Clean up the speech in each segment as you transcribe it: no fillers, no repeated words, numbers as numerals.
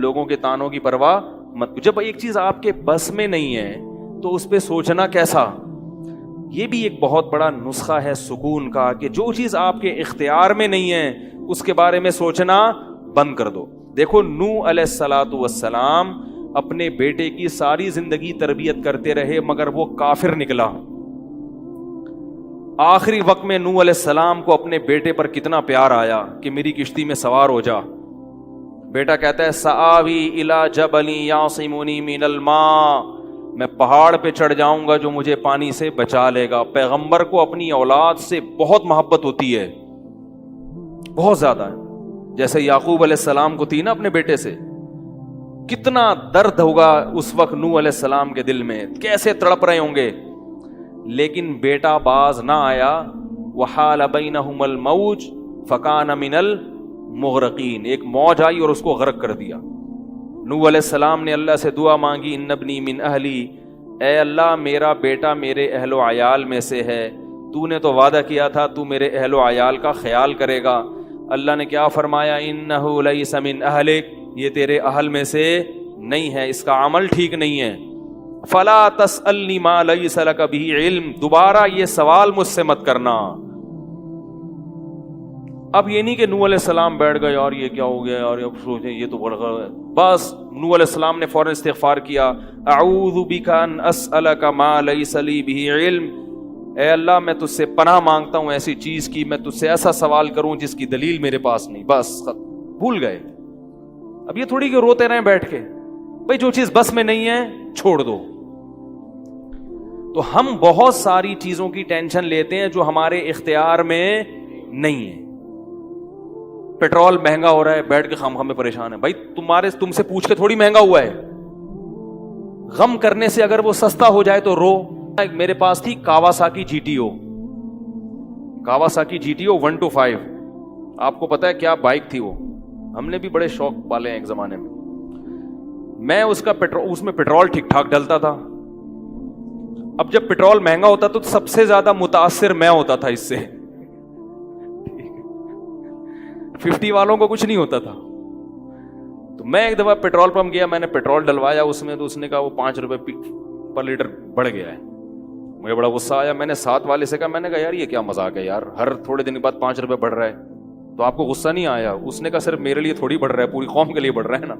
لوگوں کے تانوں کی پرواہ مت. جب ایک چیز آپ کے بس میں نہیں ہے تو اس پہ سوچنا کیسا. یہ بھی ایک بہت بڑا نسخہ ہے سکون کا کہ جو چیز آپ کے اختیار میں نہیں ہے اس کے بارے میں سوچنا بند کر دو. دیکھو نوح علیہ الصلوۃ والسلام اپنے بیٹے کی ساری زندگی تربیت کرتے رہے مگر وہ کافر نکلا. آخری وقت میں نوح علیہ السلام کو اپنے بیٹے پر کتنا پیار آیا کہ میری کشتی میں سوار ہو جا. بیٹا کہتا ہے سآوی الی جبل یعصمنی من الماء, میں پہاڑ پہ چڑھ جاؤں گا جو مجھے پانی سے بچا لے گا. پیغمبر کو اپنی اولاد سے بہت محبت ہوتی ہے, بہت زیادہ ہے. جیسے یعقوب علیہ السلام کو تھی نا اپنے بیٹے سے. کتنا درد ہوگا اس وقت نوح علیہ السلام کے دل میں, کیسے تڑپ رہے ہوں گے. لیکن بیٹا باز نہ آیا. وحال بینہم الموج فکان من المغرقین, ایک موج آئی اور اس کو غرق کر دیا. نوح علیہ السلام نے اللہ سے دعا مانگی ان ابنی من اہلی, اے اللہ میرا بیٹا میرے اہل و عیال میں سے ہے, تو نے تو وعدہ کیا تھا تو میرے اہل و عیال کا خیال کرے گا. اللہ نے کیا فرمایا انہ لیس من اہلک, یہ تیرے اہل میں سے نہیں ہے, اس کا عمل ٹھیک نہیں ہے. فلا تسألنی ما لیس لک بہ علم, دوبارہ یہ سوال مجھ سے مت کرنا. اب یہ نہیں کہ نوح علیہ السلام بیٹھ گئے اور یہ کیا ہو گیا اور اب سوچیں یہ تو بڑھ گیا. بس نوح علیہ السلام نے فوراً استغفار کیا. اعوذ بک ان اسألک ما لیس لی بہ علم, اے اللہ میں تجھ سے پناہ مانگتا ہوں ایسی چیز کی, میں تجھ سے ایسا سوال کروں جس کی دلیل میرے پاس نہیں. بس بھول گئے. اب یہ تھوڑی کہ روتے رہیں بیٹھ کے, بھئی جو چیز بس میں نہیں ہے چھوڑ دو. تو ہم بہت ساری چیزوں کی ٹینشن لیتے ہیں جو ہمارے اختیار میں نہیں ہے. پیٹرول مہنگا ہو رہا ہے, بیٹھ کے خام میں پریشان ہے. بھائی تم سے پوچھ کے تھوڑی مہنگا ہوا ہے. غم کرنے سے اگر وہ سستا ہو جائے تو رو. میرے پاس تھی Kawasaki G T O, Kawasaki G T O 125. آپ کو پتا ہے کیا بائک تھی وہ, ہم نے بھی بڑے شوق پالے ہیں ایک زمانے میں. میں اس میں پیٹرول ٹھیک ٹھاک ڈلتا تھا. اب جب پیٹرول مہنگا ہوتا تو سب سے زیادہ متاثر میں ہوتا تھا اس سے. 50 والوں کو کچھ نہیں ہوتا تھا. تو میں ایک دفعہ پیٹرول پمپ گیا, میں نے پیٹرول ڈلوایا اس میں, تو اس نے کہا وہ 5 روپے پر لیٹر بڑھ گیا ہے. مجھے بڑا غصہ آیا. میں نے ساتھ والے سے کہا, میں نے کہا یار یہ کیا مذاق ہے یار, ہر تھوڑے دن کے بعد 5 روپے بڑھ رہا ہے, تو آپ کو غصہ نہیں آیا؟ اس نے کہا صرف میرے لیے تھوڑی بڑھ رہا ہے, پوری قوم کے لیے بڑھ رہا ہے نا.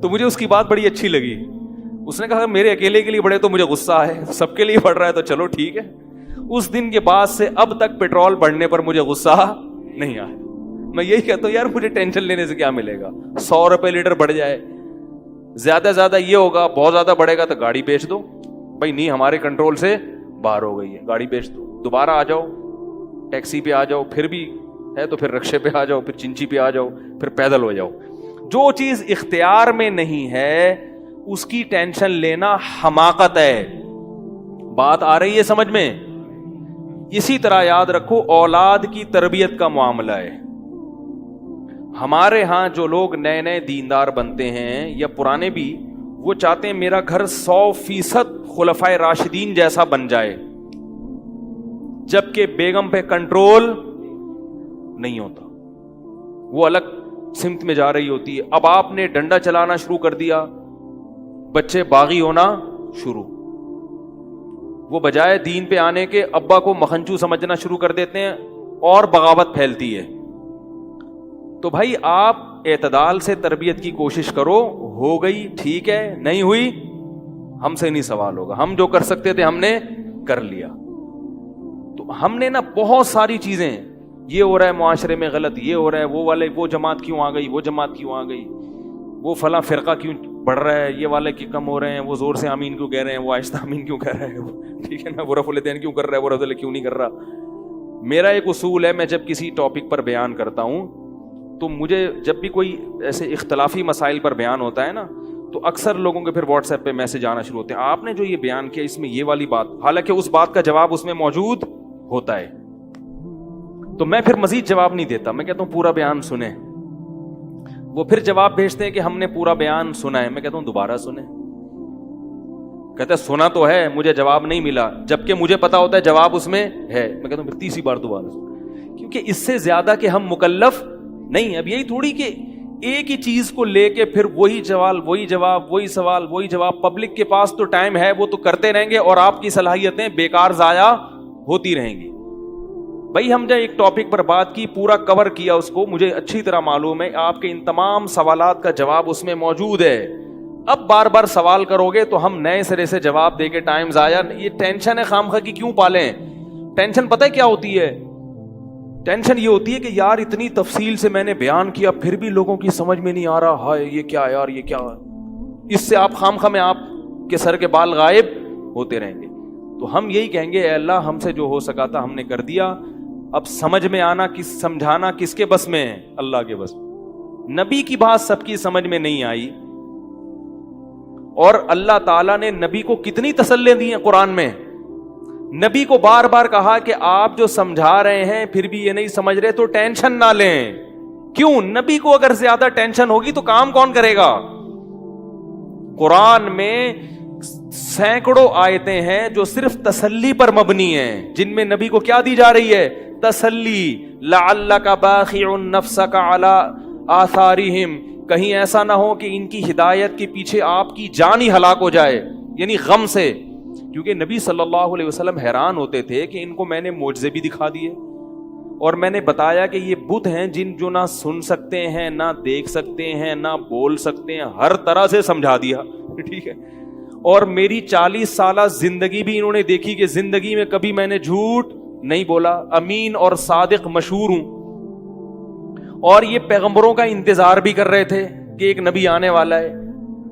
تو مجھے اس کی بات بڑی اچھی لگی. اس نے کہا میرے اکیلے کے لیے بڑھے تو مجھے غصہ ہے, سب کے لیے بڑھ رہا ہے تو چلو ٹھیک ہے. اس دن کے بعد سے اب تک پیٹرول بڑھنے پر مجھے غصہ نہیں آیا. میں یہی کہتا ہوں یار مجھے ٹینشن لینے سے کیا ملے گا. 100 روپے لیٹر بڑھ جائے, زیادہ زیادہ یہ ہوگا, بہت زیادہ بڑھے گا تو گاڑی بیچ دو. بھائی نہیں ہمارے کنٹرول سے باہر ہو گئی ہے, گاڑی بیچ دو, دوبارہ آ جاؤ, ٹیکسی پہ آ جاؤ, پھر بھی ہے تو پھر رکشے پہ آ جاؤ, پھر چنچی پہ آ جاؤ, پھر پیدل ہو جاؤ. جو چیز اختیار میں نہیں ہے اس کی ٹینشن لینا حماقت ہے. بات آ رہی ہے سمجھ میں؟ اسی طرح یاد رکھو اولاد کی تربیت کا معاملہ ہے. ہمارے ہاں جو لوگ نئے نئے دیندار بنتے ہیں یا پرانے بھی, وہ چاہتے ہیں میرا گھر 100% خلفائے راشدین جیسا بن جائے, جبکہ بیگم پہ کنٹرول نہیں ہوتا, وہ الگ سمت میں جا رہی ہوتی ہے. اب آپ نے ڈنڈا چلانا شروع کر دیا, بچے باغی ہونا شروع. وہ بجائے دین پہ آنے کے ابا کو مکھنچو سمجھنا شروع کر دیتے ہیں اور بغاوت پھیلتی ہے. تو بھائی آپ اعتدال سے تربیت کی کوشش کرو. ہو گئی ٹھیک ہے, نہیں ہوئی ہم سے نہیں سوال ہوگا, ہم جو کر سکتے تھے ہم نے کر لیا. تو ہم نے نا بہت ساری چیزیں, یہ ہو رہا ہے معاشرے میں غلط, یہ ہو رہا ہے, وہ والے وہ جماعت کیوں آ گئی, وہ جماعت کیوں آ گئی, وہ فلاں فرقہ کیوں بڑھ رہا ہے, یہ والے کی کم ہو رہے ہیں, وہ زور سے آمین کیوں کہہ رہے ہیں, وہ آہستہ آمین کیوں کہہ رہے ہیں, ٹھیک ہے نا, وہ رفع الیدین کیوں کر رہا ہے, وہ رفع کیوں نہیں کر رہا. میرا ایک اصول ہے, میں جب کسی ٹاپک پر بیان کرتا ہوں تو مجھے جب بھی کوئی ایسے اختلافی مسائل پر بیان ہوتا ہے نا, تو اکثر لوگوں کے پھر واٹس ایپ پہ میسج آنا شروع ہوتے ہیں, آپ نے جو یہ بیان کیا اس میں یہ والی بات, حالانکہ اس بات کا جواب اس میں موجود ہوتا ہے. تو میں پھر مزید جواب نہیں دیتا, میں کہتا ہوں پورا بیان سنیں. وہ پھر جواب بھیجتے ہیں کہ ہم نے پورا بیان سنا ہے. میں کہتا ہوں دوبارہ سنیں. کہتا ہے سنا تو ہے, مجھے جواب نہیں ملا, جبکہ مجھے پتا ہوتا ہے جواب اس میں ہے. میں کہتا ہوں پھر تیسری بار دوبارہ سنیں, کیونکہ اس سے زیادہ کہ ہم مکلف نہیں. اب یہی تھوڑی کہ ایک ہی چیز کو لے کے پھر وہی سوال وہی جواب وہی سوال وہی جواب. پبلک کے پاس تو ٹائم ہے, وہ تو کرتے رہیں گے اور آپ کی صلاحیتیں بیکار ضائع ہوتی رہیں گی. بھائی ہم نے ایک ٹاپک پر بات کی, پورا کور کیا اس کو, مجھے اچھی طرح معلوم ہے آپ کے ان تمام سوالات کا جواب اس میں موجود ہے. اب بار بار سوال کرو گے تو ہم نئے سرے سے جواب دے کے ٹائم ضائع. یہ ٹینشن ہے خام خواہ کی کیوں پالیں؟ ٹینشن پتہ ہے کیا ہوتی ہے؟ ٹینشن یہ ہوتی ہے کہ یار اتنی تفصیل سے میں نے بیان کیا پھر بھی لوگوں کی سمجھ میں نہیں آ رہا, ہائے یہ کیا یار, یہ کیا. اس سے آپ خام خواہ میں آپ کے سر کے بال غائب ہوتے رہیں گے. تو ہم یہی کہیں گے اے اللہ ہم سے جو ہو سکا تھا ہم نے کر دیا. اب سمجھ میں آنا سمجھانا کس کے بس میں ہے؟ اللہ کے بس. نبی کی بات سب کی سمجھ میں نہیں آئی, اور اللہ تعالیٰ نے نبی کو کتنی تسلیاں دی ہیں قرآن میں. نبی کو بار بار کہا کہ آپ جو سمجھا رہے ہیں پھر بھی یہ نہیں سمجھ رہے تو ٹینشن نہ لیں. کیوں؟ نبی کو اگر زیادہ ٹینشن ہوگی تو کام کون کرے گا؟ قرآن میں سینکڑوں آیتیں ہیں جو صرف تسلی پر مبنی ہیں, جن میں نبی کو کیا دی جا رہی ہے؟ تسلی. لعلک باخع نفسک علی آثارہم, کہیں ایسا نہ ہو کہ ان کی ہدایت کے پیچھے آپ کی جان ہی ہلاک ہو جائے, یعنی غم سے. کیونکہ نبی صلی اللہ علیہ وسلم حیران ہوتے تھے کہ ان کو میں نے معجزے بھی دکھا دیے اور میں نے بتایا کہ یہ بت ہیں جن جو نہ سن سکتے ہیں, نہ دیکھ سکتے ہیں, نہ بول سکتے ہیں, ہر طرح سے سمجھا دیا. ٹھیک ہے, اور میری 40 سالہ زندگی بھی انہوں نے دیکھی کہ زندگی میں کبھی میں نے جھوٹ نہیں بولا, امین اور صادق مشہور ہوں. اور یہ پیغمبروں کا انتظار بھی کر رہے تھے کہ ایک نبی آنے والا ہے.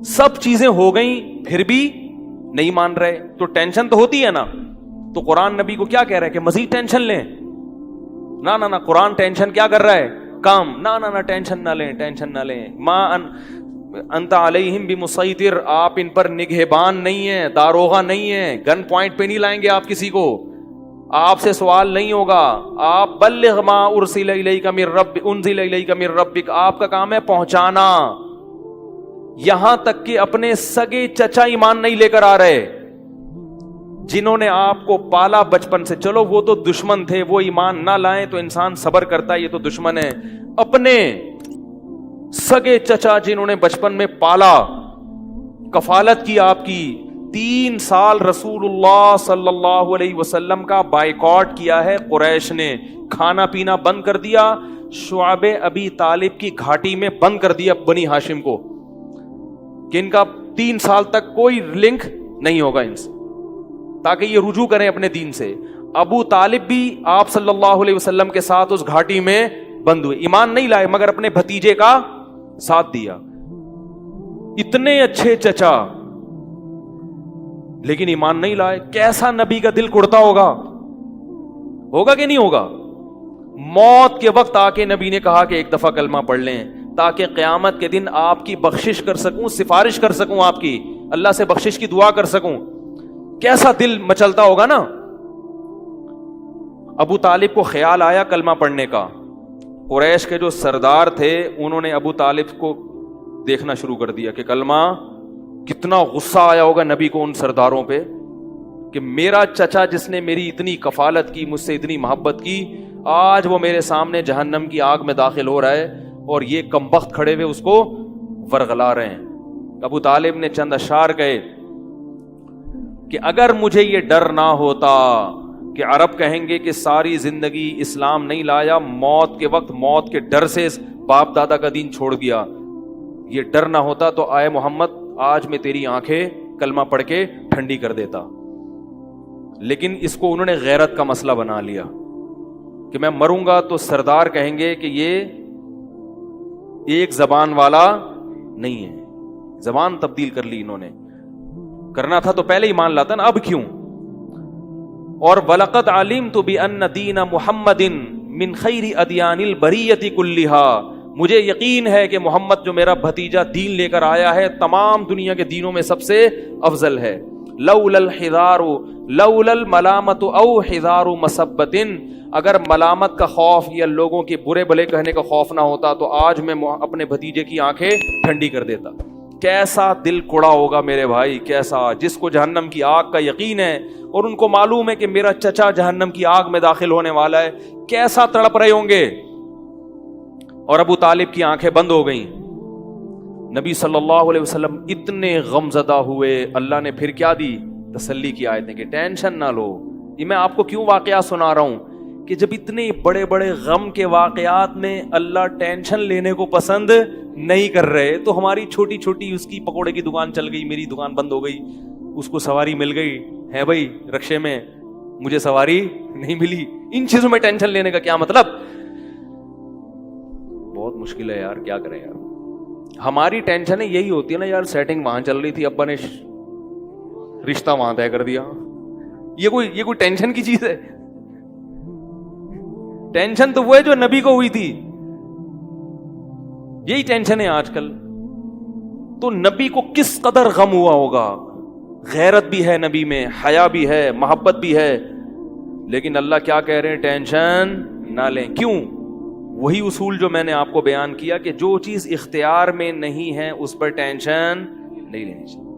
سب چیزیں ہو گئیں پھر بھی نہیں مان رہے, تو ٹینشن تو ہوتی ہے نا. تو قرآن نبی کو کیا کہہ رہا ہے کہ مزید ٹینشن لیں؟ نہ قرآن ٹینشن کیا کر رہا ہے؟ کام. نہ ٹینشن نہ لیں, ٹینشن نہ لیں. ما انت علیہم بمسیطر, آپ ان پر نگہبان نہیں ہیں, داروغہ نہیں ہیں, گن پوائنٹ پہ نہیں لائیں گے آپ کسی کو, آپ سے سوال نہیں ہوگا. آپ بلغ ما ارسل الیک من ربک, آپ کا کام ہے پہنچانا. یہاں تک کہ اپنے سگے چچا ایمان نہیں لے کر آ رہے, جنہوں نے آپ کو پالا بچپن سے. چلو وہ تو دشمن تھے, وہ ایمان نہ لائیں تو انسان صبر کرتا ہے, یہ تو دشمن ہے. اپنے سگے چچا جنہوں نے بچپن میں پالا, کفالت کی آپ کی, 3 سال رسول اللہ صلی اللہ علیہ وسلم کا بائیکاٹ کیا ہے قریش نے, کھانا پینا بند کر دیا, شعب ابی طالب کی گھاٹی میں بند کر دیا بنی ہاشم کو, کہ ان کا 3 سال تک کوئی لنک نہیں ہوگا ان سے, تاکہ یہ رجوع کریں اپنے دین سے. ابو طالب بھی آپ صلی اللہ علیہ وسلم کے ساتھ اس گھاٹی میں بند ہوئے, ایمان نہیں لائے مگر اپنے بھتیجے کا ساتھ دیا. اتنے اچھے چچا لیکن ایمان نہیں لائے. کیسا نبی کا دل کڑتا ہوگا کہ نہیں ہوگا؟ موت کے وقت آ کے نبی نے کہا کہ ایک دفعہ کلمہ پڑھ لیں تاکہ قیامت کے دن آپ کی بخشش کر سکوں, سفارش کر سکوں, آپ کی اللہ سے بخشش کی دعا کر سکوں. کیسا دل مچلتا ہوگا نا. ابو طالب کو خیال آیا کلمہ پڑھنے کا. قریش کے جو سردار تھے انہوں نے ابو طالب کو دیکھنا شروع کر دیا کہ کلمہ, کتنا غصہ آیا ہوگا نبی کو ان سرداروں پہ کہ میرا چچا جس نے میری اتنی کفالت کی, مجھ سے اتنی محبت کی, آج وہ میرے سامنے جہنم کی آگ میں داخل ہو رہا ہے اور یہ کمبخت کھڑے ہوئے اس کو ورغلا رہے ہیں. ابو طالب نے چند اشعار کہے کہ اگر مجھے یہ ڈر نہ ہوتا کہ عرب کہیں گے کہ ساری زندگی اسلام نہیں لایا, موت کے وقت موت کے ڈر سے باپ دادا کا دین چھوڑ دیا, یہ ڈر نہ ہوتا تو آئے محمد آج میں تیری آنکھیں کلمہ پڑھ کے ٹھنڈی کر دیتا. لیکن اس کو انہوں نے غیرت کا مسئلہ بنا لیا کہ میں مروں گا تو سردار کہیں گے کہ یہ ایک زبان والا نہیں ہے. زبان تبدیل کر لی انہوں نے, کرنا تھا تو پہلے ہی مان لاتا نا, اب کیوں. اور وَلَقَدْ عَلِمْتُ بِأَنَّ دِينَ مُحَمَّدٍ مِّن خَيْرِ أَدْيَانِ الْبَرِيَّةِ كُلِّهَا, مجھے یقین ہے کہ محمد جو میرا بھتیجا دین لے کر آیا ہے تمام دنیا کے دینوں میں سب سے افضل ہے. لولا الحذار لولا الملامت او حذار مسبت, اگر ملامت کا خوف یا لوگوں کے برے بھلے کہنے کا خوف نہ ہوتا تو آج میں اپنے بھتیجے کی آنکھیں ٹھنڈی کر دیتا. کیسا دل کڑا ہوگا میرے بھائی, کیسا, جس کو جہنم کی آگ کا یقین ہے اور ان کو معلوم ہے کہ میرا چچا جہنم کی آگ میں داخل ہونے والا ہے, کیسا تڑپ رہے ہوں گے. اور ابو طالب کی آنکھیں بند ہو گئیں. نبی صلی اللہ علیہ وسلم اتنے غمزدہ ہوئے. اللہ نے پھر کیا دی؟ تسلی کی آیتیں کہ ٹینشن نہ لو. یہ میں آپ کو کیوں واقعات سنا رہا ہوں کہ جب اتنے بڑے بڑے غم کے واقعات میں اللہ ٹینشن لینے کو پسند نہیں کر رہے, تو ہماری چھوٹی چھوٹی, اس کی پکوڑے کی دکان چل گئی, میری دکان بند ہو گئی, اس کو سواری مل گئی ہے بھائی رکشے میں, مجھے سواری نہیں ملی, ان چیزوں میں ٹینشن لینے کا کیا مطلب؟ بہت مشکل ہے یار, کیا کریں یار. ہماری ٹینشن یہی ہوتی ہے نا یار, سیٹنگ وہاں چل رہی تھی, ابا نے رشتہ وہاں طے کر دیا. یہ کوئی ٹینشن کی چیز ہے؟ ٹینشن تو وہ ہے جو نبی کو ہوئی تھی. یہی ٹینشن ہے آج کل. تو نبی کو کس قدر غم ہوا ہوگا. غیرت بھی ہے نبی میں, حیا بھی ہے, محبت بھی ہے, لیکن اللہ کیا کہہ رہے ہیں؟ ٹینشن نہ لیں. کیوں؟ وہی اصول جو میں نے آپ کو بیان کیا کہ جو چیز اختیار میں نہیں ہے اس پر ٹینشن نہیں لینی چاہیے.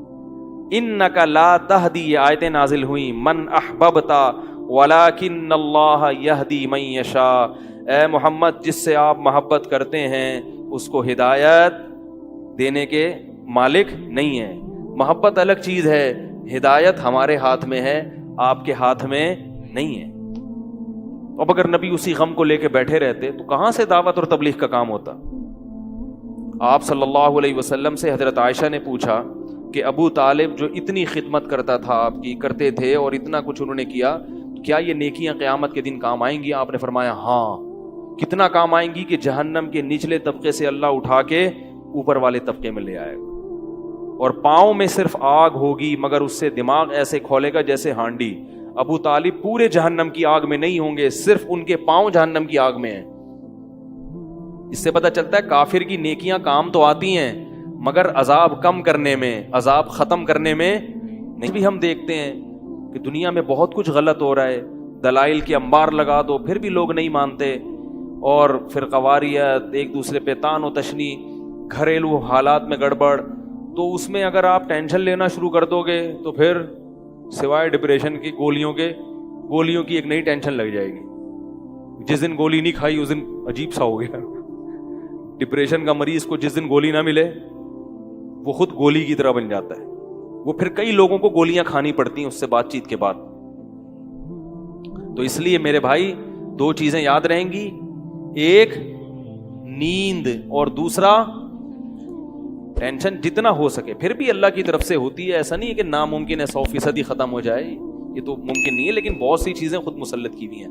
انک لا تہدی, یہ آیتیں نازل ہوئیں, من احببتا ولکن اللہ یہدی من یشاء. اے محمد, جس سے آپ محبت کرتے ہیں اس کو ہدایت دینے کے مالک نہیں ہے. محبت الگ چیز ہے, ہدایت ہمارے ہاتھ میں ہے, آپ کے ہاتھ میں نہیں ہے. اب اگر نبی اسی غم کو لے کے بیٹھے رہتے تو کہاں سے دعوت اور تبلیغ کا کام ہوتا؟ آپ صلی اللہ علیہ وسلم سے حضرت عائشہ نے پوچھا کہ ابو طالب جو اتنی خدمت کرتا تھا, آپ کی کرتے تھے, اور اتنا کچھ انہوں نے کیا, کیا یہ نیکیاں قیامت کے دن کام آئیں گی؟ آپ نے فرمایا ہاں. کتنا کام آئیں گی کہ جہنم کے نچلے طبقے سے اللہ اٹھا کے اوپر والے طبقے میں لے آئے گا, اور پاؤں میں صرف آگ ہوگی مگر اس سے دماغ ایسے کھولے گا جیسے ہانڈی. ابو طالب پورے جہنم کی آگ میں نہیں ہوں گے, صرف ان کے پاؤں جہنم کی آگ میں ہیں. اس سے پتہ چلتا ہے کافر کی نیکیاں کام تو آتی ہیں مگر عذاب کم کرنے میں, عذاب ختم کرنے میں نہیں. بھی ہم دیکھتے ہیں کہ دنیا میں بہت کچھ غلط ہو رہا ہے, دلائل کے انبار لگا دو پھر بھی لوگ نہیں مانتے, اور فرقواریت, ایک دوسرے پہ تان و تشنی, گھریلو حالات میں گڑبڑ. تو اس میں اگر آپ ٹینشن لینا شروع کر دو گے تو پھر سوائے ڈپریشن کی گولیوں کی ایک نئی ٹینشن لگ جائے گی. جس دن گولی نہیں کھائی اس دن عجیب سا ہو گیا. ڈپریشن کا مریض کو جس دن گولی نہ ملے وہ خود گولی کی طرح بن جاتا ہے. وہ پھر کئی لوگوں کو گولیاں کھانی پڑتی ہیں اس سے بات چیت کے بعد. تو اس لیے میرے بھائی دو چیزیں یاد رہیں گی, ایک نیند اور دوسرا ٹینشن. جتنا ہو سکے, پھر بھی اللہ کی طرف سے ہوتی ہے, ایسا نہیں ہے کہ ناممکن ہے 100% ہی ختم ہو جائے, یہ تو ممکن نہیں ہے, لیکن بہت سی چیزیں خود مسلط کی ہوئی ہیں.